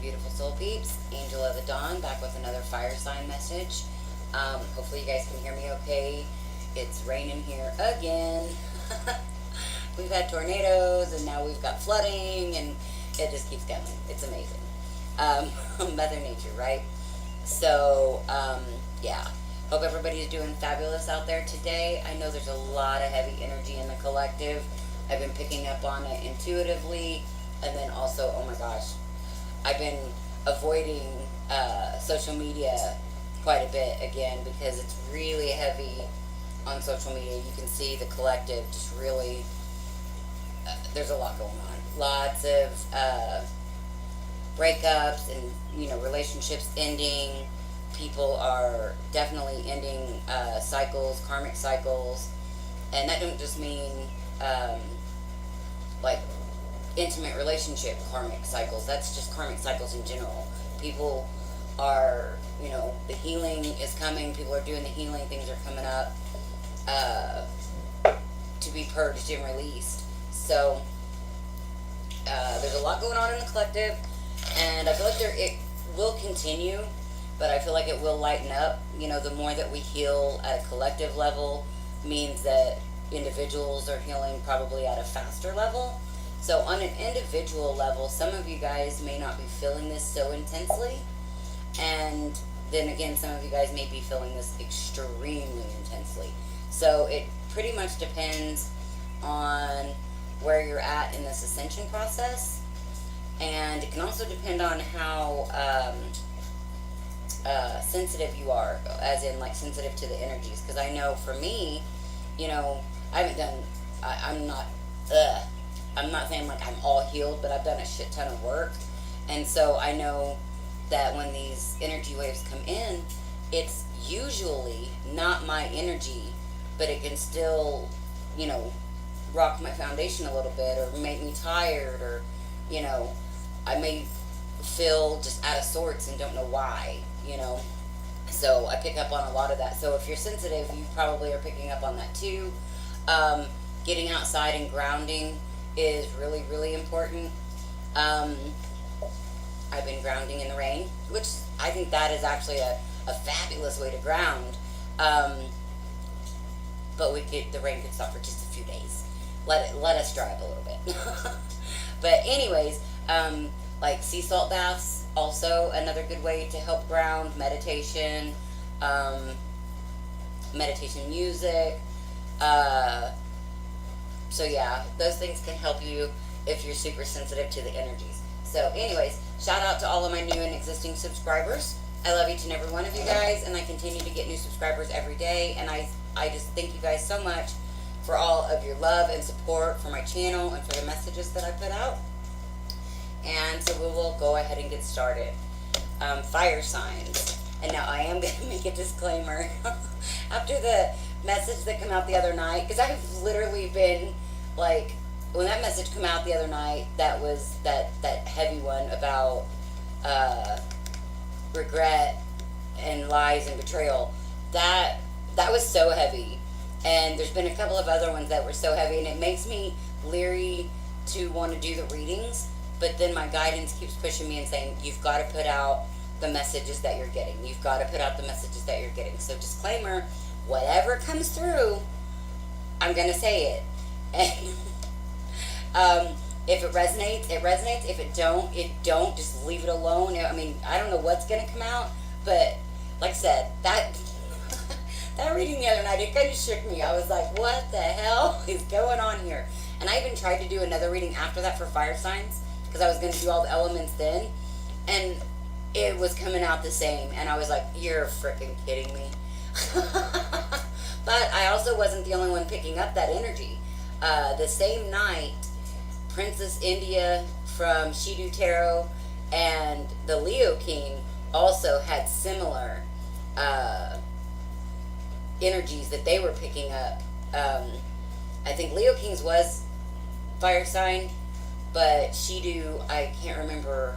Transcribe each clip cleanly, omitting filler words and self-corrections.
beautiful soul peeps. Angel of the Dawn back with another fire sign message. Hopefully you guys can hear me okay. It's raining here again. We've had tornadoes and now we've got flooding and it just keeps coming. It's amazing. Mother Nature, right? So, yeah. Hope everybody's doing fabulous out there today. I know there's a lot of heavy energy in the collective. I've been picking up on it intuitively. And then also, oh my gosh, I've been avoiding social media quite a bit again because it's really heavy on social media. You can see the collective just really, there's a lot going on. Lots of breakups and, relationships ending. People are definitely ending cycles, karmic cycles. And that don't just mean like intimate relationship karmic cycles. That's just karmic cycles in general. People are, the healing is coming. People are doing the healing. Things are coming up to be purged and released. So there's a lot going on in the collective, and I feel like it will continue, but I feel like it will lighten up. The more that we heal at a collective level means that individuals are healing probably at a faster level. So on an individual level, some of you guys may not be feeling this so intensely. And then again, some of you guys may be feeling this extremely intensely. So it pretty much depends on where you're at in this ascension process. And it can also depend on how sensitive you are, as in like sensitive to the energies. Because I know for me, I haven't done, I'm not saying like I'm all healed, but I've done a shit ton of work. And so I know that when these energy waves come in, it's usually not my energy, but it can still, rock my foundation a little bit or make me tired or, I may feel just out of sorts and don't know why, So I pick up on a lot of that. So if you're sensitive, you probably are picking up on that too. Getting outside and grounding is really, really important. I've been grounding in the rain, which I think that is actually a fabulous way to ground. But the rain could stop for just a few days. Let us dry up a little bit. But anyways, like sea salt baths, also another good way to help ground. Meditation, meditation music. So yeah, those things can help you if you're super sensitive to the energies. So anyways, shout out to all of my new and existing subscribers. I love each and every one of you guys, and I continue to get new subscribers every day. And I just thank you guys so much for all of your love and support for my channel and for the messages that I put out. And so we will go ahead and get started. Fire signs. And now I am going to make a disclaimer. After the message that came out the other night, because I've literally been like, when that message came out the other night, that was that heavy one about regret and lies and betrayal. That was so heavy. And there's been a couple of other ones that were so heavy, and it makes me leery to want to do the readings. But then my guidance keeps pushing me and saying, you've got to put out the messages that you're getting. You've got to put out the messages that you're getting. So disclaimer, whatever comes through, I'm going to say it. And if it resonates, it resonates. If it don't, just leave it alone. I mean, I don't know what's going to come out, but like I said, that reading the other night, it kind of shook me. I was like, what the hell is going on here? And I even tried to do another reading after that for fire signs, because I was going to do all the elements then, and it was coming out the same. And I was like, you're freaking kidding me. But I also wasn't the only one picking up that energy. The same night, Princess India from Shidu Tarot and the Leo King also had similar energies that they were picking up. I think Leo King's was fire sign, but Shidu, I can't remember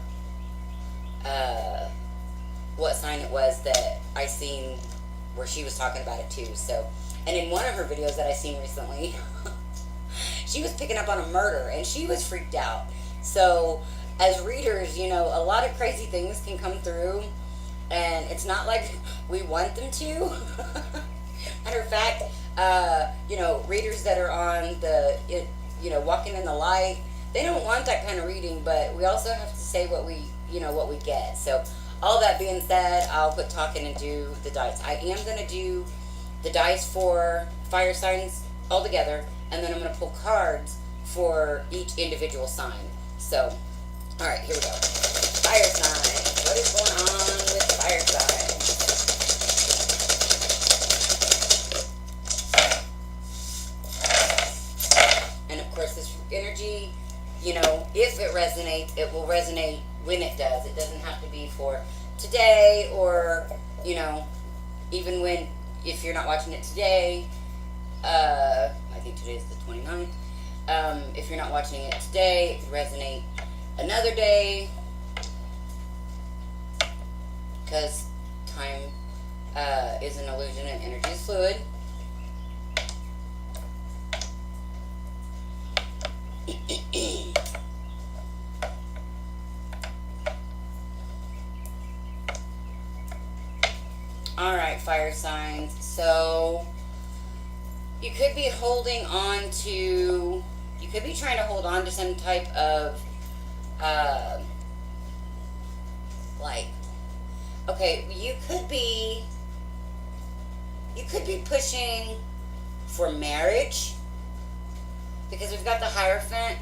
what sign it was that I seen where she was talking about it too. So, and in one of her videos that I seen recently, she was picking up on a murder and she was freaked out. So as readers, you know, a lot of crazy things can come through, and it's not like we want them to. Matter of fact, you know, readers that are on you know, walking in the light, they don't want that kind of reading, but we also have to say what we, you know, what we get. So, all that being said, I'll quit talking and do the dice. I am going to do the dice for fire signs all together, and then I'm going to pull cards for each individual sign. So, all right, here we go. Fire sign. What is going on with fire signs? And of course, this energy, you know, if it resonates, it will resonate when it does. It doesn't have to be for today, or, you know, even when, if you're not watching it today, I think today is the 29th. If you're not watching it today, it could resonate another day, because time is an illusion and energy is fluid. All right, fire signs. So you could be holding on to, you could be trying to hold on to some type of, like, okay, you could be pushing for marriage, because we've got the Hierophant,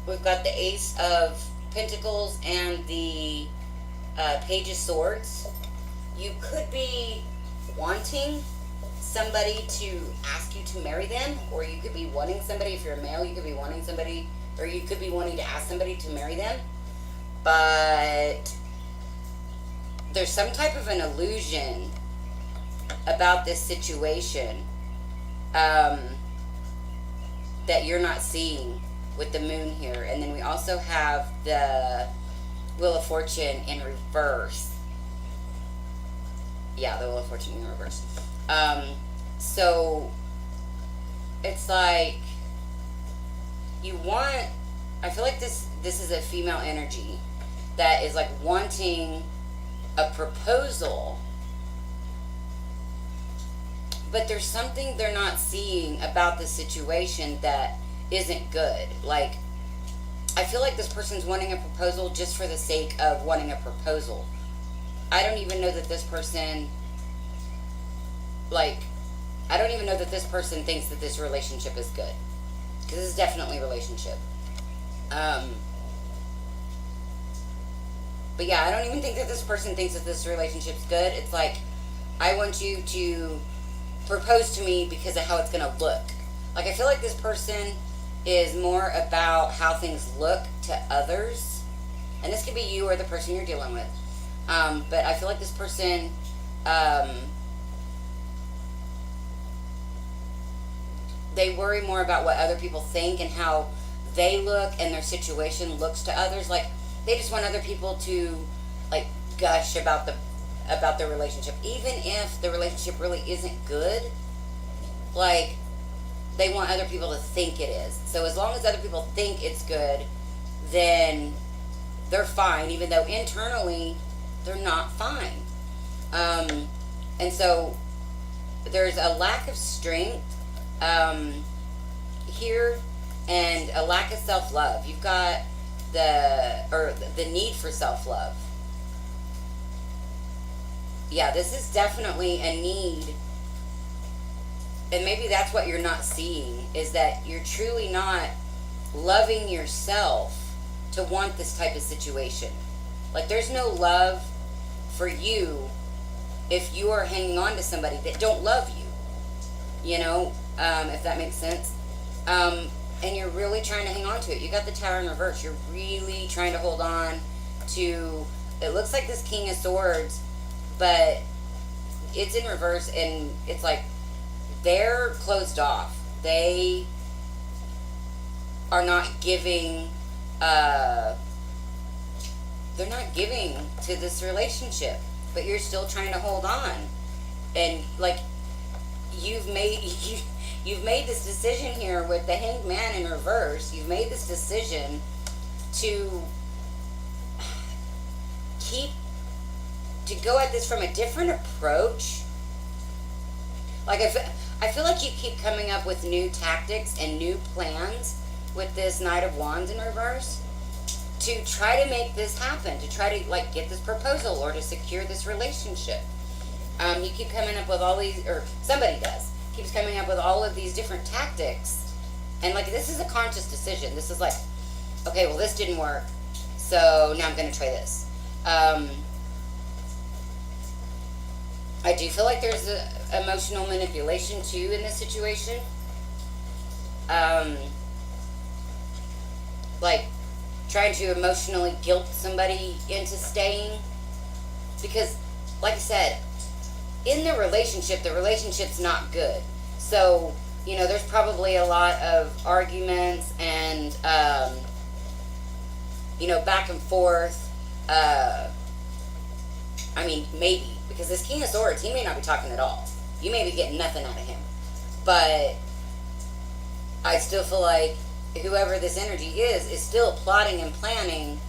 we've got the Ace of Pentacles, and the Page of Swords. You could be wanting somebody to ask you to marry them, or you could be wanting somebody, if you're a male, you could be wanting somebody, or you could be wanting to ask somebody to marry them. But there's some type of an illusion about this situation that you're not seeing with the moon here. And then we also have the Wheel of Fortune in reverse. Yeah, the Wheel of Fortune in reverse. So it's like you want, I feel like this is a female energy that is like wanting a proposal, but there's something they're not seeing about the situation that isn't good. Like, I feel like this person's wanting a proposal just for the sake of wanting a proposal. I don't even know that this person, like, I don't even know that this person thinks that this relationship is good. Because this is definitely a relationship. But yeah, I don't even think that this person thinks that this relationship's good. It's like, I want you to propose to me because of how it's going to look. Like, I feel like this person is more about how things look to others. And this could be you or the person you're dealing with. But I feel like this person, they worry more about what other people think and how they look and their situation looks to others. Like, they just want other people to, like, gush about the relationship, even if the relationship really isn't good. Like, they want other people to think it is. So as long as other people think it's good, then they're fine, even though internally they're not fine. And so there's a lack of strength here, and a lack of self-love. You've got the need for self-love. Yeah, this is definitely a need, and maybe that's what you're not seeing, is that you're truly not loving yourself to want this type of situation. Like, there's no love for you if you are hanging on to somebody that don't love you, you know, if that makes sense. And you're really trying to hang on to it. You got the Tower in reverse. You're really trying to hold on to, it looks like this King of Swords, but it's in reverse, and it's like they're closed off. They are not giving, they're not giving to this relationship, but you're still trying to hold on. And like, you've made this decision here with the Hanged Man in reverse. You've made this decision to go at this from a different approach. Like I feel like you keep coming up with new tactics and new plans with this Knight of Wands in reverse to try to make this happen, to try to like get this proposal or to secure this relationship. You keep coming up with all these, or somebody does, keeps coming up with all of these different tactics. And like this is a conscious decision. This is like, okay, well this didn't work, so now I'm going to try this. I do feel like there's emotional manipulation too in this situation. Like trying to emotionally guilt somebody into staying. Because, like I said, in the relationship's not good. So, you know, there's probably a lot of arguments and, you know, back and forth. I mean, maybe. Because this King of Swords, he may not be talking at all. You may be getting nothing out of him. But I still feel like whoever this energy is still plotting and planning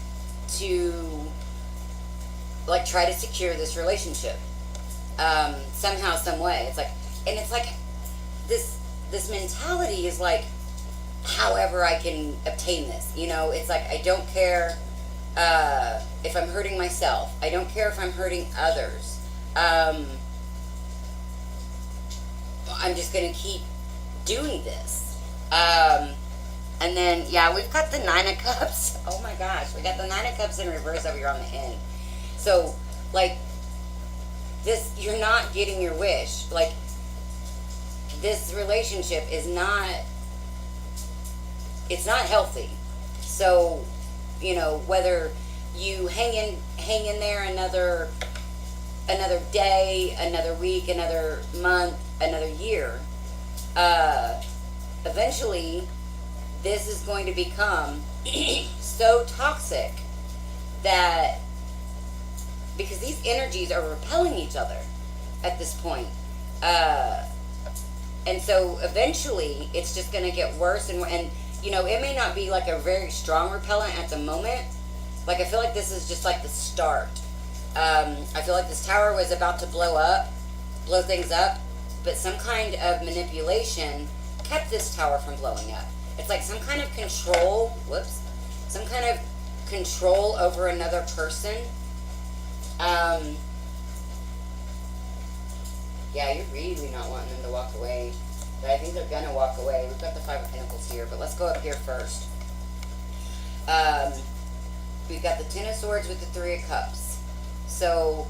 to, like, try to secure this relationship. Somehow, some way. It's like, and it's like, this mentality is like, however I can obtain this. You know, it's like, I don't care if I'm hurting myself. I don't care if I'm hurting others. I'm just going to keep doing this. And then, yeah, we've got the Nine of Cups. Oh my gosh, we got the Nine of Cups in reverse over here on the end. So, like, this, you're not getting your wish. Like, this relationship is not, it's not healthy. So, you know, whether you hang in there another day, another week, another month, another year, eventually this is going to become so toxic that, because these energies are repelling each other at this point, and so eventually it's just going to get worse and you know, it may not be like a very strong repellent at the moment. Like, I feel like this is just like the start. I feel like this tower was about to blow things up, but some kind of manipulation kept this tower from blowing up. It's like some kind of control, some kind of control over another person. Yeah, you're really not wanting them to walk away, but I think they're gonna walk away. We've got the Five of Pentacles here, but let's go up here first. We've got the Ten of Swords with the Three of Cups. So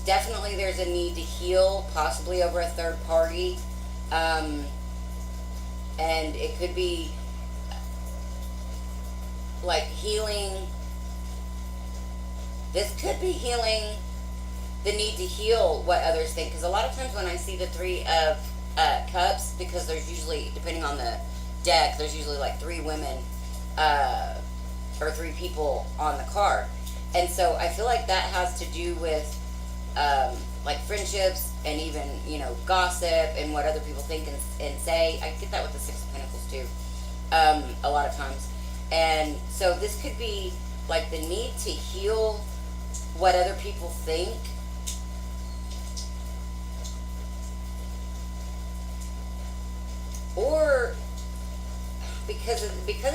definitely there's a need to heal, possibly over a third party. And it could be like healing. This could be healing the need to heal what others think. Because a lot of times when I see the Three of Cups, because there's usually, depending on the deck, there's usually like three women or three people on the card. And so I feel like that has to do with like friendships and even, you know, gossip and what other people think and say. I get that with the Six of Pentacles too, a lot of times. And so this could be like the need to heal what other people think. Or because of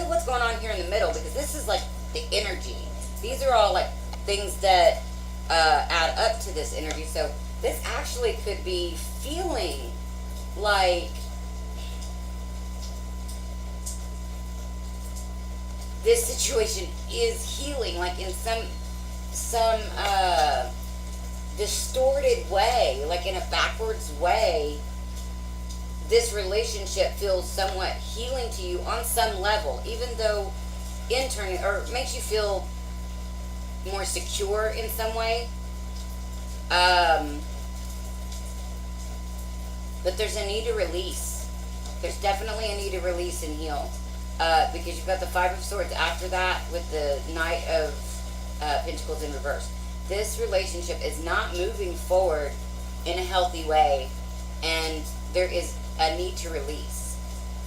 what's going on here in the middle, because this is like the energy. These are all like things that add up to this energy. So this actually could be feeling like this situation is healing, like in some distorted way, like in a backwards way. This relationship feels somewhat healing to you on some level, even though internally, or makes you feel more secure in some way. But there's a need to release. There's definitely a need to release and heal. Because you've got the Five of Swords after that with the Knight of Pentacles in reverse. This relationship is not moving forward in a healthy way, and there is a need to release.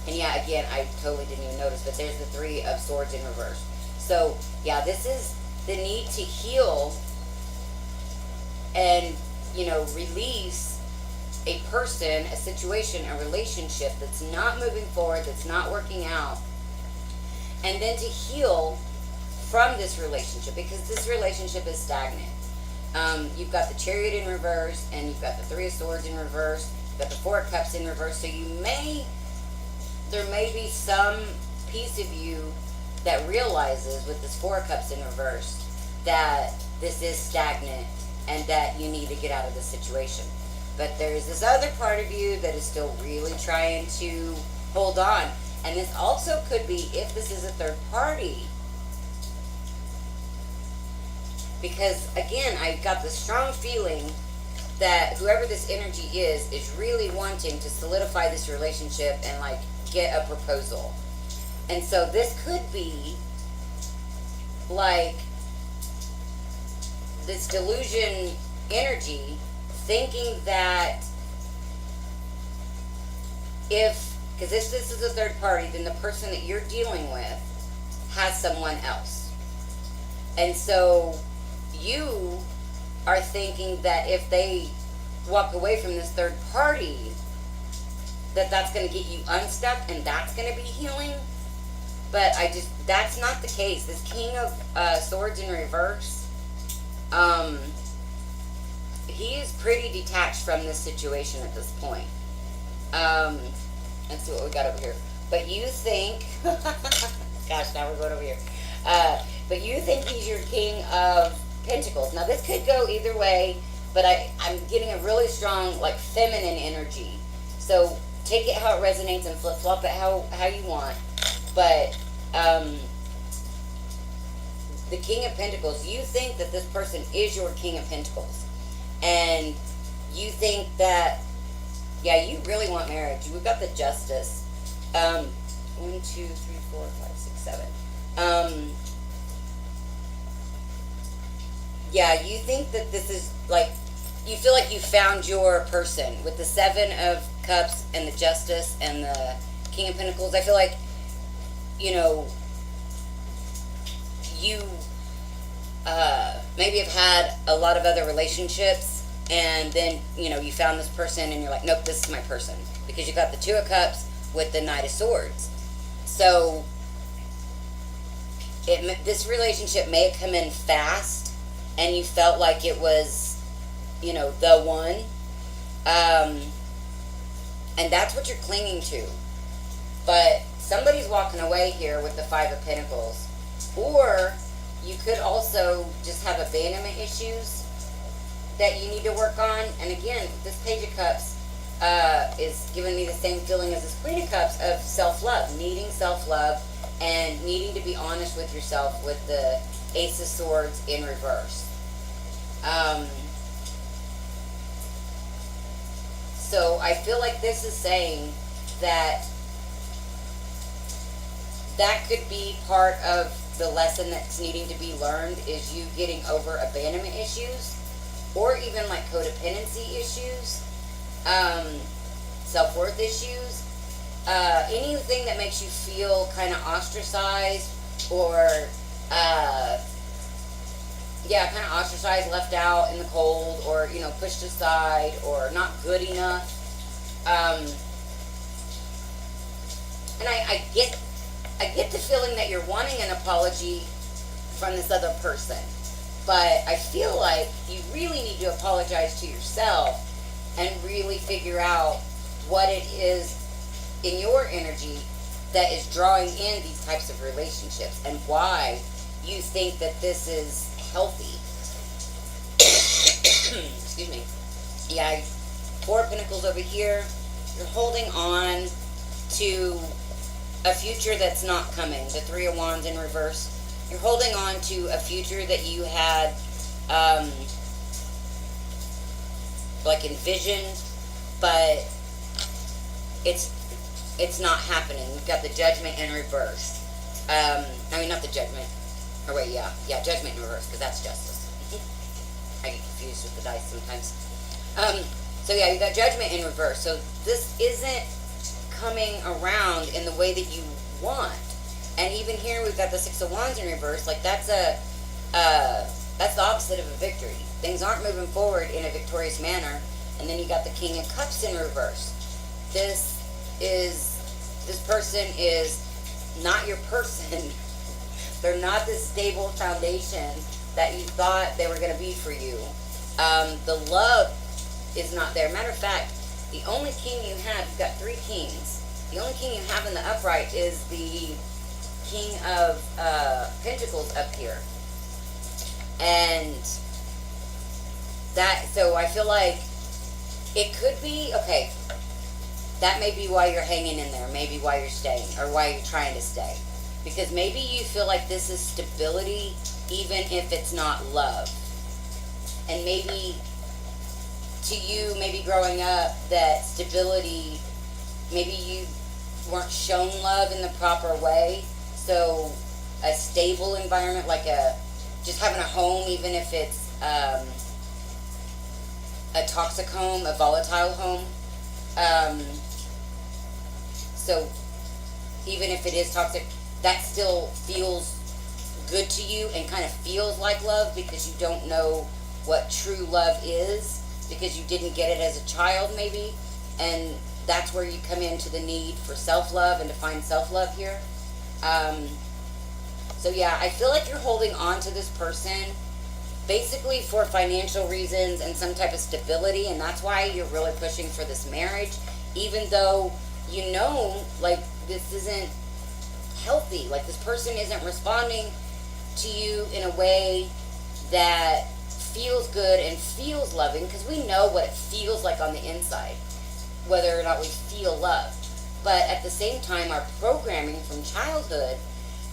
And yeah, again, I totally didn't even notice, but there's the Three of Swords in reverse. So yeah, this is the need to heal and, release a person, a situation, a relationship that's not moving forward, that's not working out, and then to heal from this relationship, because this relationship is stagnant. You've got the Chariot in reverse, and you've got the Three of Swords in reverse, you've got the Four of Cups in reverse, so there may be some piece of you that realizes with this Four of Cups in reverse that this is stagnant and that you need to get out of this situation. But there's this other part of you that is still really trying to hold on. And this also could be if this is a third party. Because, again, I got the strong feeling that whoever this energy is really wanting to solidify this relationship and, like, get a proposal. And so this could be, like, this delusion energy thinking that because if this is a third party, then the person that you're dealing with has someone else. And so you are thinking that if they walk away from this third party, that's going to get you unstuck and that's going to be healing. But that's not the case. This King of Swords in reverse, he is pretty detached from this situation at this point. Let's see what we got over here. But you think, gosh, now we're going over here. But you think he's your King of Pentacles. Now this could go either way, but I'm getting a really strong, like, feminine energy. So take it how it resonates and flip-flop it how you want. But the King of Pentacles, you think that this person is your King of Pentacles. And you think that, yeah, you really want marriage. We've got the Justice. 1, 2, 3, 4, 5, 6, 7. Yeah, you think that this is, like, you feel like you found your person with the Seven of Cups and the Justice and the King of Pentacles. I feel like, you maybe have had a lot of other relationships, and then, you found this person and you're like, nope, this is my person. Because you got the Two of Cups with the Knight of Swords. So, this relationship may have come in fast, and you felt like it was, the one. And that's what you're clinging to. But somebody's walking away here with the Five of Pentacles. Or you could also just have abandonment issues that you need to work on. And again, this Page of Cups is giving me the same feeling as this Queen of Cups of self-love, needing self-love and needing to be honest with yourself with the Ace of Swords in reverse. So I feel like this is saying that could be part of the lesson that's needing to be learned, is you getting over abandonment issues, or even like codependency issues, self-worth issues, anything that makes you feel kind of ostracized or kind of ostracized, left out in the cold, or pushed aside, or not good enough. And I get the feeling that you're wanting an apology from this other person, but I feel like you really need to apologize to yourself and really figure out what it is in your energy that is drawing in these types of relationships and why you think that this is healthy. Excuse me. Yeah, Four of Pentacles over here. You're holding on to a future that's not coming. The Three of Wands in reverse. You're holding on to a future that you had like envisioned, but it's not happening. You've got the Judgment in reverse. Not the Judgment. Or wait, Judgment in reverse, because that's Justice. I get confused with the dice sometimes. So yeah, you got Judgment in reverse. So this isn't coming around in the way that you want. And even here we've got the Six of Wands in reverse. Like, that's That's the opposite of a victory. Things aren't moving forward in a victorious manner. And then you got the King of Cups in reverse. This person is not your person. They're not this stable foundation that you thought they were going to be for you. The love is not there. Matter of fact, the only king you have, you've got 3 kings. The only king you have in the upright is the King of Pentacles up here. And that, so I feel like it could be, okay, that may be why you're hanging in there, maybe why you're staying, or why you're trying to stay. Because maybe you feel like this is stability, even if it's not love. And maybe to you, maybe growing up, that stability, maybe you weren't shown love in the proper way. So a stable environment, like just having a home, even if it's a toxic home, a volatile home. So even if it is toxic, that still feels good to you and kind of feels like love, because you don't know what true love is, because you didn't get it as a child maybe. And that's where you come into the need for self-love and to find self-love here. So yeah, I feel like you're holding on to this person basically for financial reasons and some type of stability, and that's why you're really pushing for this marriage, even though you know, like, this isn't healthy. Like, this person isn't responding to you in a way that feels good and feels loving, because we know what it feels like on the inside, whether or not we feel love. But at the same time, our programming from childhood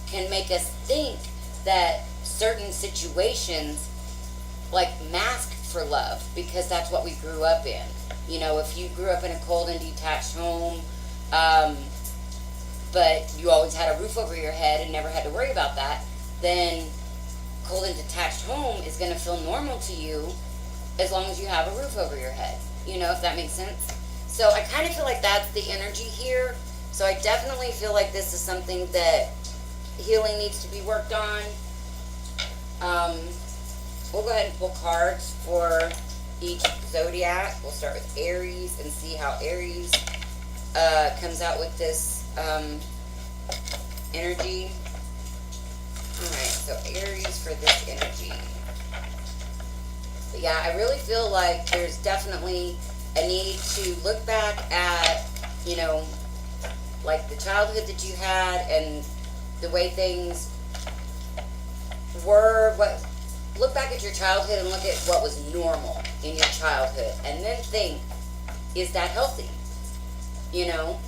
can make us think that certain situations like mask for love, because that's what we grew up in. You know, if you grew up in a cold and detached home, but you always had a roof over your head and never had to worry about that, then cold and detached home is going to feel normal to you as long as you have a roof over your head. You know, if that makes sense. So I kind of feel like that's the energy here. So I definitely feel like this is something that healing needs to be worked on. We'll go ahead and pull cards for each zodiac. We'll start with Aries and see how Aries comes out with this energy. Alright, so Aries for this energy. But yeah, I really feel like there's definitely a need to look back at, you know, like the childhood that you had and the way things were. Look back at your childhood and look at what was normal in your childhood, and then think, is that healthy? You know?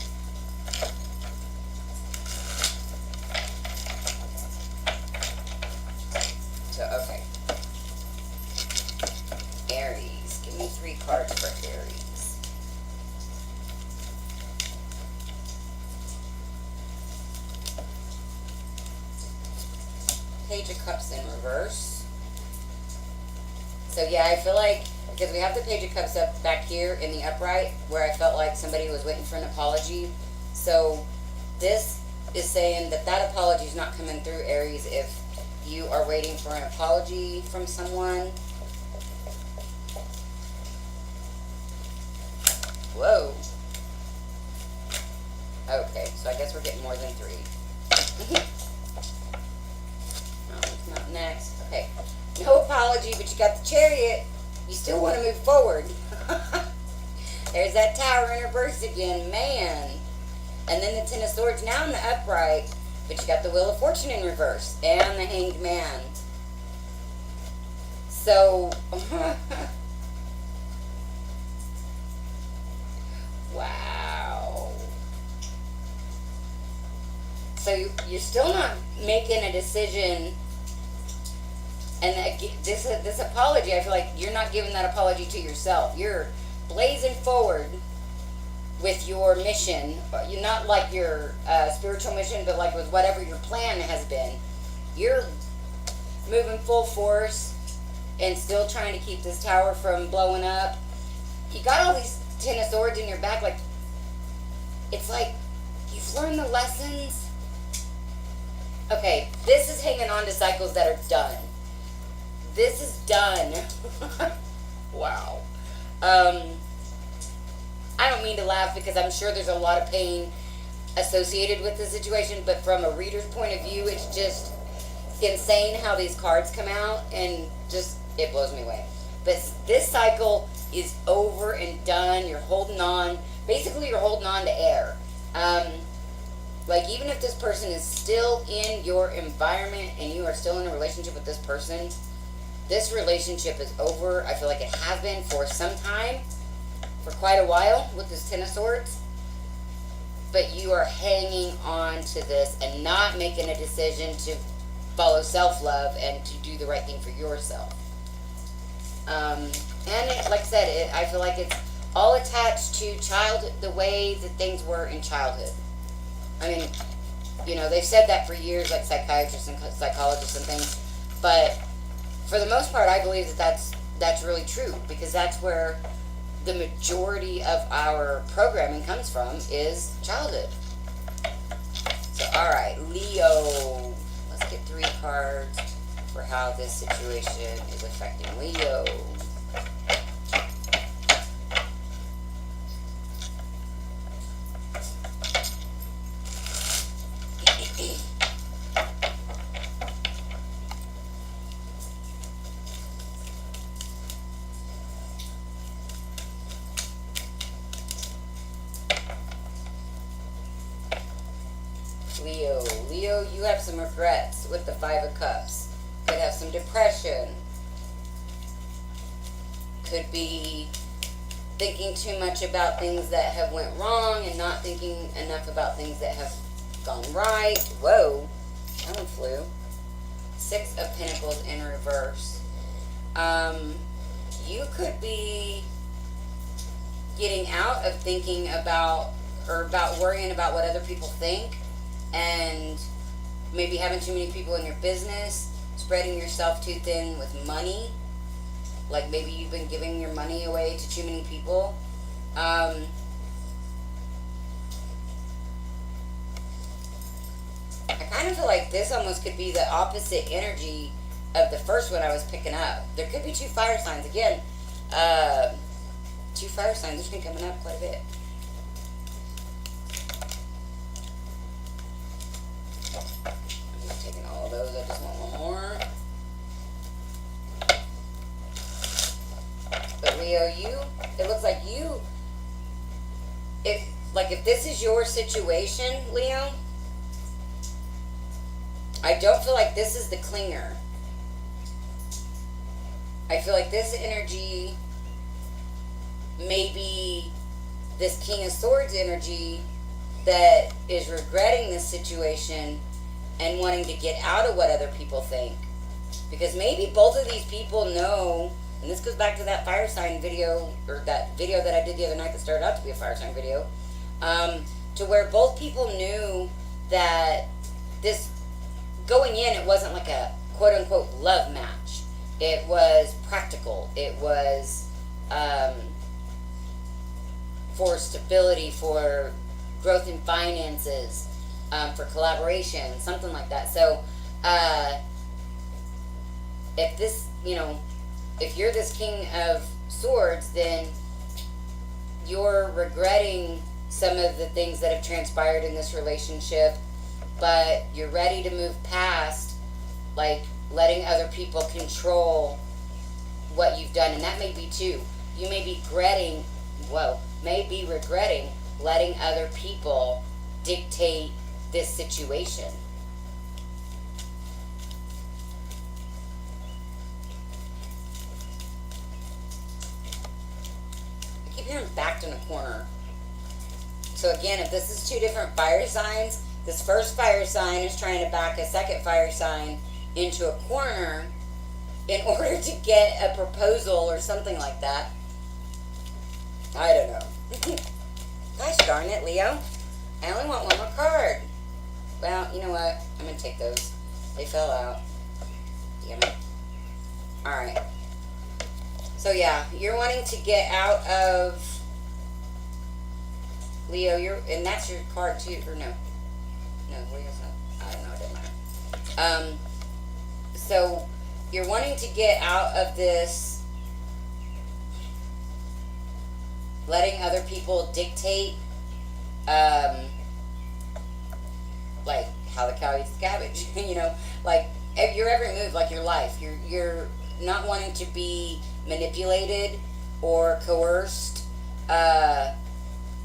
So, okay. Aries. Give me 3 cards for Aries. Page of Cups in reverse. So yeah, I feel like, because we have the Page of Cups up back here in the upright, where I felt like somebody was waiting for an apology. So this is saying that that apology is not coming through, Aries, if you are waiting for an apology from someone. Whoa. Okay, so I guess we're getting more than 3. Come up next. Okay. No apology, but you got the Chariot. You still want to move forward. There's that Tower in reverse again, man. And then the Ten of Swords now in the upright, but you got the Wheel of Fortune in reverse and the Hanged Man. So, wow. So you're still not making a decision. And this apology, I feel like you're not giving that apology to yourself. You're blazing forward with your mission. You're not like your spiritual mission, but like with whatever your plan has been. You're moving full force and still trying to keep this tower from blowing up. You got all these Ten of Swords in your back. Like, it's like you've learned the lessons. Okay, this is hanging on to cycles that are done. this is done. Wow. I don't mean to laugh because I'm sure there's a lot of pain associated with the situation, but from a reader's point of view, it's just insane how these cards come out, and just, it blows me away. But this cycle is over and done. You're holding on. Basically, you're holding on to air. Like, even if this person is still in your environment and you are still in a relationship with this person, this relationship is over. I feel like it has been for some time, for quite a while with this Ten of Swords. But you are hanging on to this and not making a decision to follow self-love and to do the right thing for yourself. And it, like I said, I feel like it's all attached to the way that things were in childhood. I mean, you know, they've said that for years, like psychiatrists and psychologists and things. But for the most part, I believe that that's really true, because that's where the majority of our programming comes from, is childhood. So, all right, Leo. Let's get 3 cards for how this situation is affecting Leo. Leo, you have some regrets with the 5 of Cups. Could have some depression. Could be thinking too much about things that have went wrong and not thinking enough about things that have gone right. Whoa, that one flew. 6 of Pentacles in reverse. You could be getting out of thinking about, or about worrying about what other people think, and maybe having too many people in your business, spreading yourself too thin with money. Like, maybe you've been giving your money away to too many people. I kind of feel like this almost could be the opposite energy of the first one I was picking up. There could be 2 fire signs. Again, 2 fire signs. This has been coming up quite a bit. I'm not taking all of those. I just want one more. But Leo, it looks like if this is your situation, Leo, I don't feel like this is the clinger. I feel like this energy may be this King of Swords energy that is regretting this situation and wanting to get out of what other people think. Because maybe both of these people know, and this goes back to that fire sign video, or that video that I did the other night that started out to be a fire sign video, to where both people knew that this, going in, it wasn't like a quote-unquote love match. It was practical. It was for stability, for growth in finances, for collaboration, something like that. So if this, if you're this King of Swords, then you're regretting some of the things that have transpired in this relationship, but you're ready to move past, like, letting other people control what you've done. And that may be too. You may be regretting letting other people dictate this situation. I keep hearing backed in a corner. So again, if this is 2 different fire signs, this first fire sign is trying to back a second fire sign into a corner in order to get a proposal or something like that. I don't know. Gosh darn it, Leo. I only want one more card. Well, you know what? I'm going to take those. They fell out. Damn it. Alright. So yeah, you're wanting to get out of... Leo, and that's your card too, or no? No, Leo's not. I don't know, it doesn't matter. So you're wanting to get out of this letting other people dictate, um, like how the cow eats the cabbage, you know, like your every move, like your life. You're not wanting to be manipulated or coerced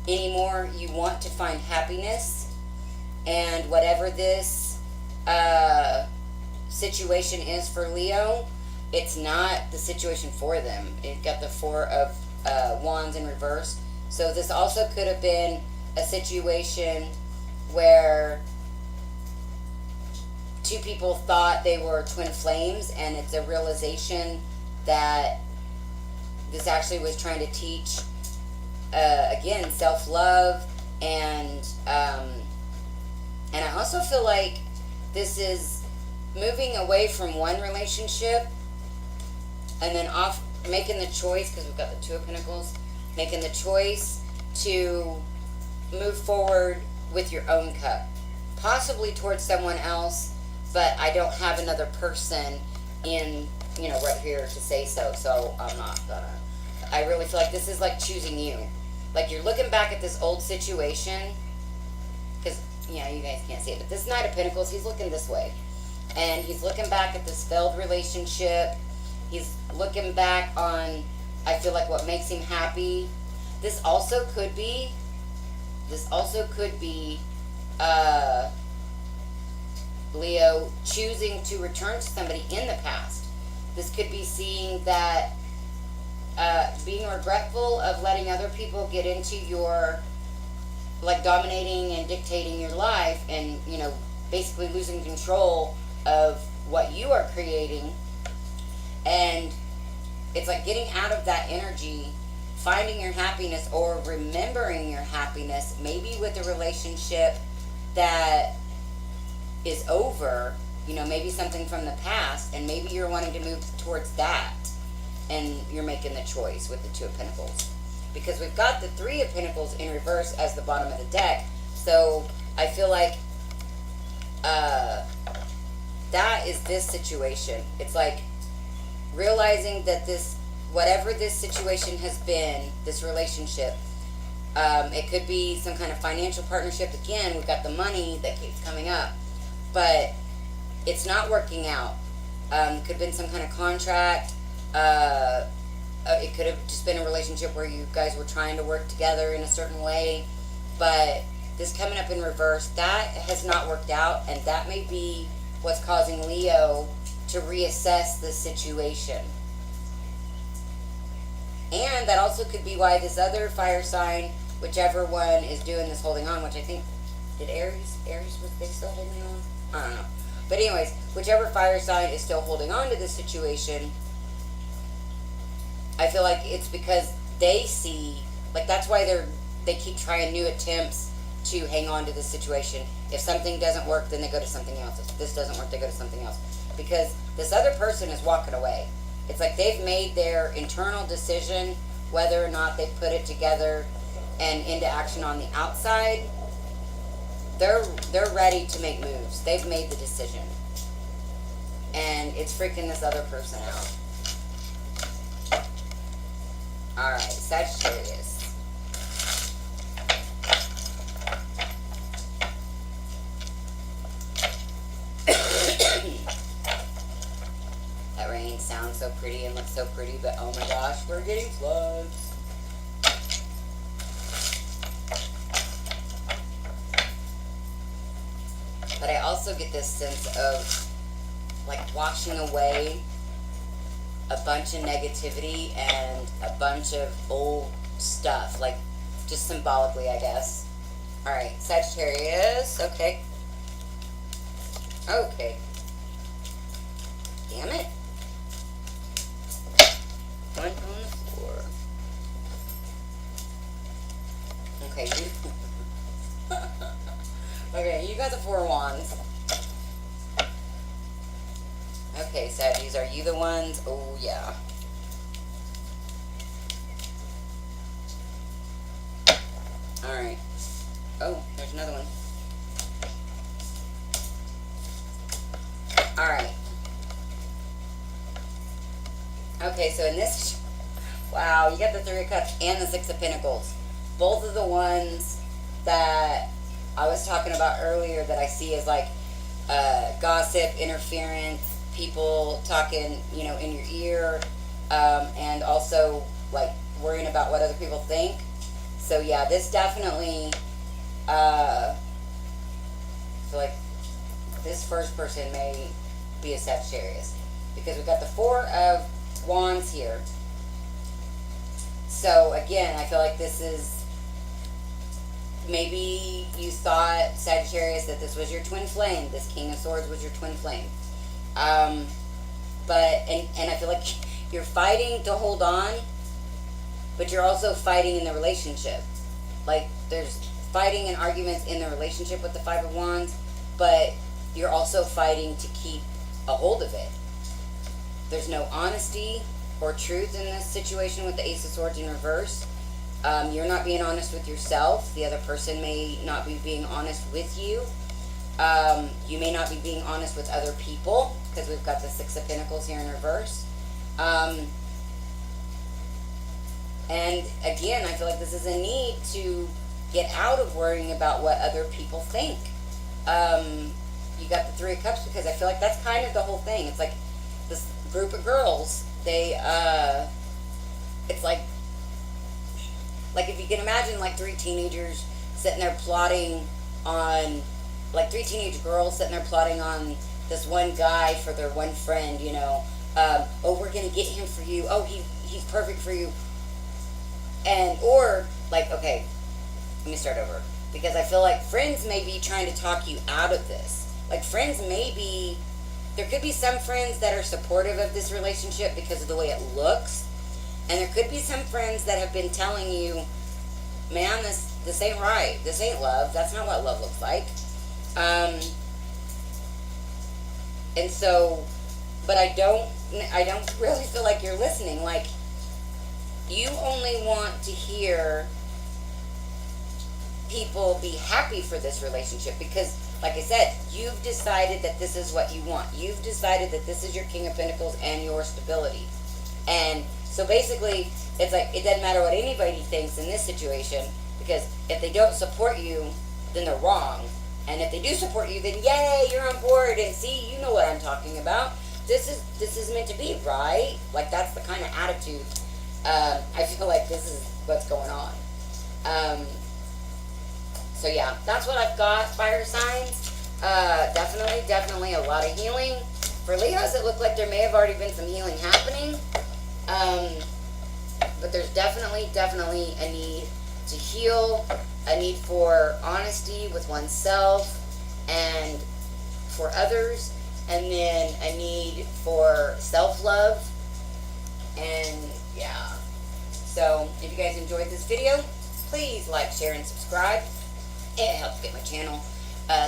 anymore. You want to find happiness, and whatever this situation is for Leo, it's not the situation for them. It got the Four of Wands in reverse. So this also could have been a situation where two people thought they were twin flames, and it's a realization that this actually was trying to teach, again, self-love, and I also feel like this is moving away from one relationship and then off, making the choice, because we've got the Two of Pentacles, making the choice to move forward with your own cup, possibly towards someone else, but I don't have another person in, you know, right here to say so I'm not gonna. I really feel like this is like choosing you. Like you're looking back at this old situation, because, yeah, you guys can't see it, but this Knight of Pentacles, he's looking this way. And he's looking back at this failed relationship. He's looking back on, I feel like, what makes him happy. This also could be, Leo choosing to return to somebody in the past. This could be seeing that, being regretful of letting other people get into your, like, dominating and dictating your life, and, you know, basically losing control of what you are creating. And it's like getting out of that energy, finding your happiness, or remembering your happiness, maybe with a relationship that is over, you know, maybe something from the past, and maybe you're wanting to move towards that, and you're making the choice with the Two of Pentacles. Because we've got the Three of Pentacles in reverse as the bottom of the deck, so I feel like that is this situation. It's like realizing that this, whatever this situation has been, this relationship, it could be some kind of financial partnership. Again, we've got the money that keeps coming up, but it's not working out. Could have been some kind of contract. It could have just been a relationship where you guys were trying to work together in a certain way, but this coming up in reverse, that has not worked out, and that may be what's causing Leo to reassess the situation. And that also could be why this other fire sign, whichever one is doing this holding on, which I think, did Aries, was they still holding on? I don't know. But anyways, whichever fire sign is still holding on to this situation, I feel like it's because they see, like, that's why they keep trying new attempts to hang on to this situation. If something doesn't work, then they go to something else. If this doesn't work, they go to something else. Because this other person is walking away. It's like they've made their internal decision whether or not they put it together and into action on the outside. They're ready to make moves. They've made the decision. And it's freaking this other person out. Alright, Sagittarius. That rain sounds so pretty and looks so pretty, but oh my gosh, we're getting floods. But I also get this sense of, like, washing away a bunch of negativity and a bunch of old stuff, like, just symbolically, I guess. Alright, Sagittarius, okay. Okay. Damn it. One on the floor. Okay, you... Okay, you got the Four of Wands. Okay, Saggies, are you the ones? Oh, yeah. Alright. Oh, there's another one. Alright. Okay, so in this, wow, you got the Three of Cups and the Six of Pentacles. Both of the ones that I was talking about earlier that I see as like gossip, interference, people talking, you know, in your ear, and also like worrying about what other people think. So yeah, this definitely, so like this first person may be a Sagittarius because we've got the Four of Wands here. So again, I feel like this is, maybe you thought, Sagittarius, that this was your twin flame. This King of Swords was your twin flame. And I feel like you're fighting to hold on, but you're also fighting in the relationship. Like there's fighting and arguments in the relationship with the Five of Wands, but you're also fighting to keep a hold of it. There's no honesty or truth in this situation with the Ace of Swords in reverse. You're not being honest with yourself. The other person may not be being honest with you. You may not be being honest with other people because we've got the Six of Pentacles here in reverse. And again, I feel like this is a need to get out of worrying about what other people think. You got the Three of Cups because I feel like that's kind of the whole thing. It's like this group of girls, they, it's like if you can imagine like three teenagers sitting there plotting on, like three teenage girls sitting there plotting on this one guy for their one friend, you know, oh, we're going to get him for you. Oh, he's perfect for you. And, or like, okay, let me start over, because I feel like friends may be trying to talk you out of this. Like friends may be, there could be some friends that are supportive of this relationship because of the way it looks. And there could be some friends that have been telling you, man, this ain't right. This ain't love. That's not what love looks like. And so, but I don't really feel like you're listening. Like, you only want to hear people be happy for this relationship because, like I said, you've decided that this is what you want. You've decided that this is your King of Pentacles and your stability. And so basically, it's like, it doesn't matter what anybody thinks in this situation, because if they don't support you, then they're wrong. And if they do support you, then yay, you're on board. And see, you know what I'm talking about. This is meant to be, right? Like, that's the kind of attitude. I feel like this is what's going on. So yeah, that's what I've got, fire signs. Definitely a lot of healing. For Leos, it looked like there may have already been some healing happening. But there's definitely a need to heal, a need for honesty with oneself and for others, and then a need for self-love. And yeah, so if you guys enjoyed this video, please like, share, and subscribe. It helps get my channel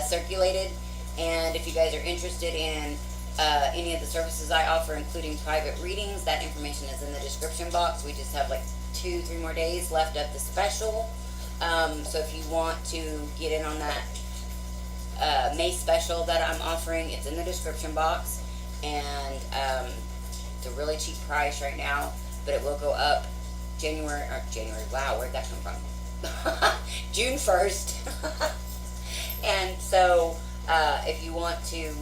circulated. And if you guys are interested in any of the services I offer, including private readings, that information is in the description box. We just have like 2-3 more days left of the special. So if you want to get in on that May special that I'm offering, it's in the description box. And it's a really cheap price right now, but it will go up January, wow, where'd that come from? June 1st. And so if you want to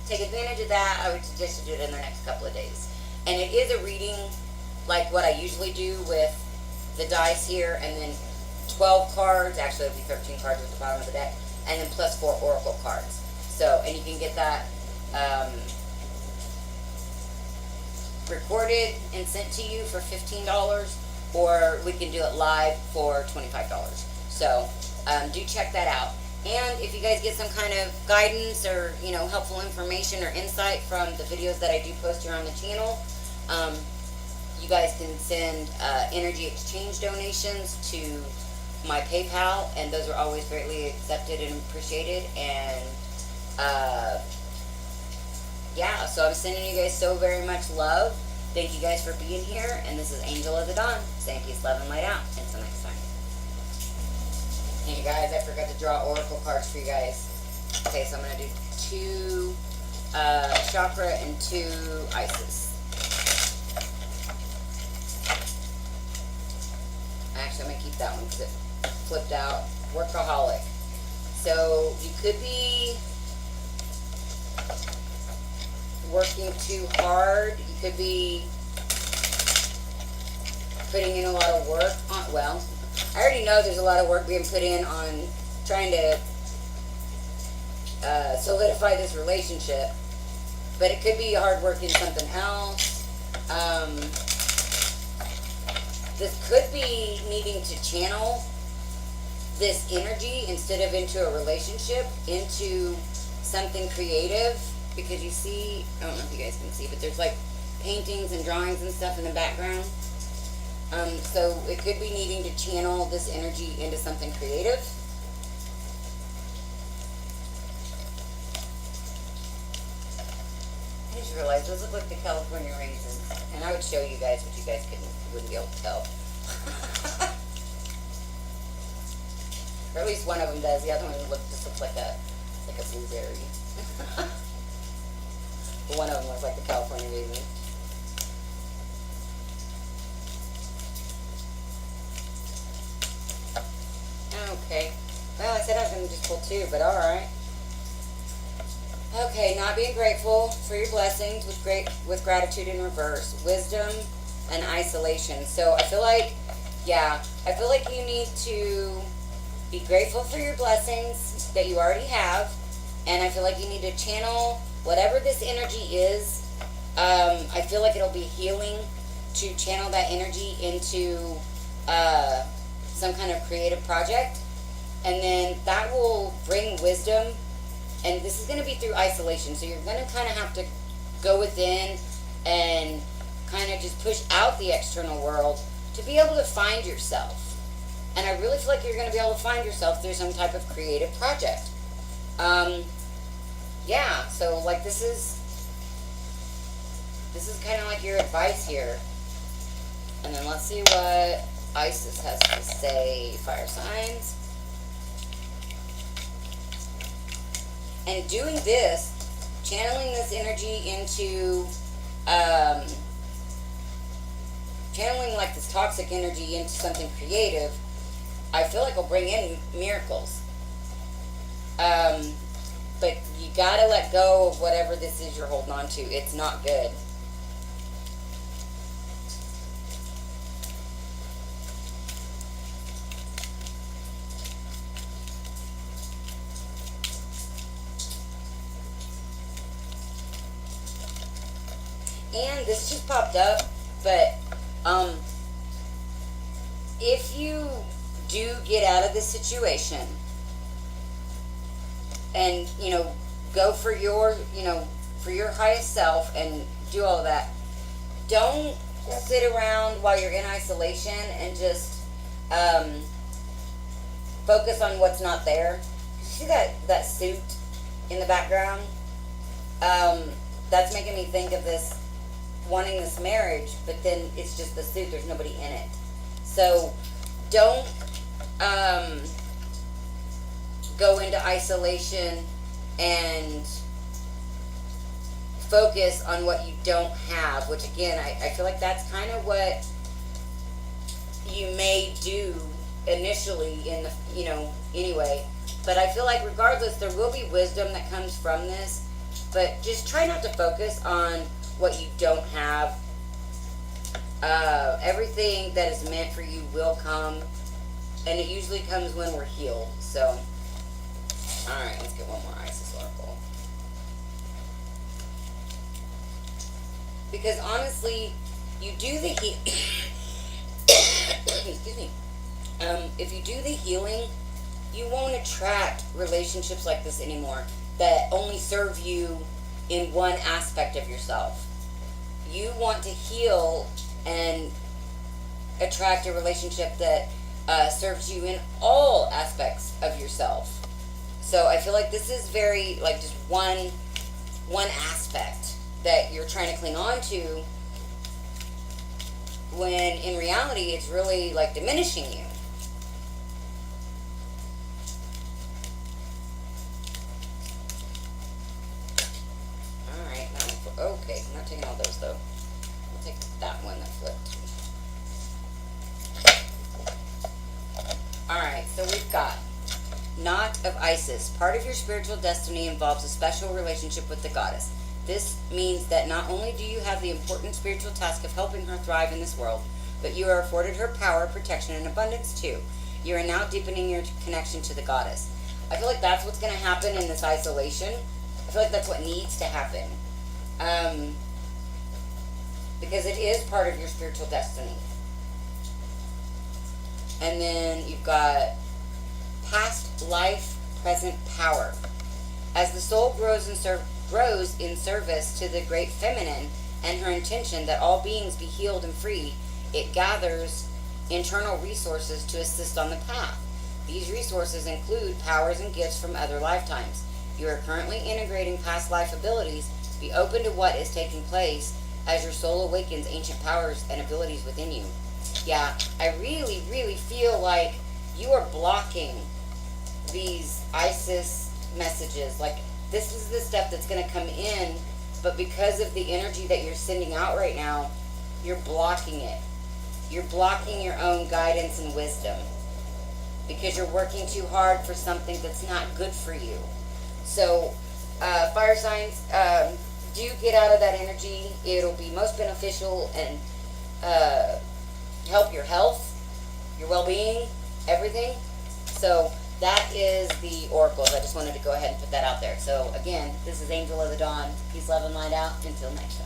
take advantage of that, I would suggest you do it in the next couple of days. And it is a reading like what I usually do with the dice here, and then 12 cards, actually it'll be 13 cards at the bottom of the deck, and then plus 4 oracle cards. So, and you can get that recorded and sent to you for $15, or we can do it live for $25. So do check that out. And if you guys get some kind of guidance or, you know, helpful information or insight from the videos that I do post here on the channel, you guys can send energy exchange donations to my PayPal, and those are always greatly accepted and appreciated. And yeah, so I'm sending you guys so very much love. Thank you guys for being here, and this is Angel of the Dawn saying peace, love, and light out. Until next time. Hey guys, I forgot to draw oracle cards for you guys. Okay, so I'm going to do 2 chakra and 2 Isis. delete that one because it flipped out. Workaholic. So you could be working too hard. You could be putting in a lot of work on, well, I already know there's a lot of work being put in on trying to solidify this relationship, but it could be hard work in something else. This could be needing to channel this energy instead of into a relationship, into something creative, because you see, I don't know if you guys can see, but there's like paintings and drawings and stuff in the background. So it could be needing to channel this energy into something creative. I just realized those look like the California raisins, and I would show you guys, but you guys wouldn't be able to tell. Or at least one of them does. The other one just looks like a blueberry. But one of them looks like the California raisin. Okay. Well, I said I was going to just pull two, but alright. Okay, not being grateful for your blessings with gratitude in reverse. Wisdom and isolation. So I feel like, yeah, I feel like you need to be grateful for your blessings that you already have. And I feel like you need to channel whatever this energy is. I feel like it'll be healing to channel that energy into some kind of creative project. And then that will bring wisdom. And this is going to be through isolation. So you're going to kind of have to go within and kind of just push out the external world to be able to find yourself. And I really feel like you're going to be able to find yourself through some type of creative project. Yeah, so like this is kind of like your advice here. And then let's see what Isis has to say, fire signs. And doing this, channeling this energy into, channeling like this toxic energy into something creative, I feel like will bring in miracles. But you gotta let go of whatever this is you're holding on to. It's not good. And this just popped up, but if you do get out of this situation and, you know, go for your, you know, for your highest self and do all of that, don't sit around while you're in isolation and just focus on what's not there. See that suit in the background? That's making me think of this, wanting this marriage, but then it's just the suit, there's nobody in it. So don't go into isolation and focus on what you don't have, which again, I feel like that's kind of what you may do initially in the, you know, anyway. But I feel like regardless, there will be wisdom that comes from this, but just try not to focus on what you don't have. Everything that is meant for you will come, and it usually comes when we're healed. So, alright, let's get one more Isis oracle. Because honestly, you do the excuse me. If you do the healing, you won't attract relationships like this anymore that only serve you in one aspect of yourself. You want to heal and attract a relationship that serves you in all aspects of yourself. So I feel like this is very, like, just one aspect that you're trying to cling on to, when in reality it's really like diminishing you. Alright, okay, I'm not taking all those though. I'll take that one that flipped. Alright, so we've got Knot of Isis. Part of your spiritual destiny involves a special relationship with the goddess. This means that not only do you have the important spiritual task of helping her thrive in this world, but you are afforded her power, protection, and abundance too. You are now deepening your connection to the goddess. I feel like that's what's going to happen in this isolation. I feel like that's what needs to happen. Because it is part of your spiritual destiny. And then you've got past life, present power. As the soul grows in service to the great feminine and her intention that all beings be healed and free, it gathers internal resources to assist on the path. These resources include powers and gifts from other lifetimes. You are currently integrating past life abilities. Be open to what is taking place as your soul awakens ancient powers and abilities within you. Yeah, I really, really feel like you are blocking these ISIS messages. Like, this is the stuff that's going to come in, but because of the energy that you're sending out right now, you're blocking it. You're blocking your own guidance and wisdom because you're working too hard for something that's not good for you. So, fire signs, do get out of that energy. It'll be most beneficial and help your health, your well-being, everything. So that is the oracles. I just wanted to go ahead and put that out there. So again, this is Angel of the Dawn. Peace, love, and light out. Until next time.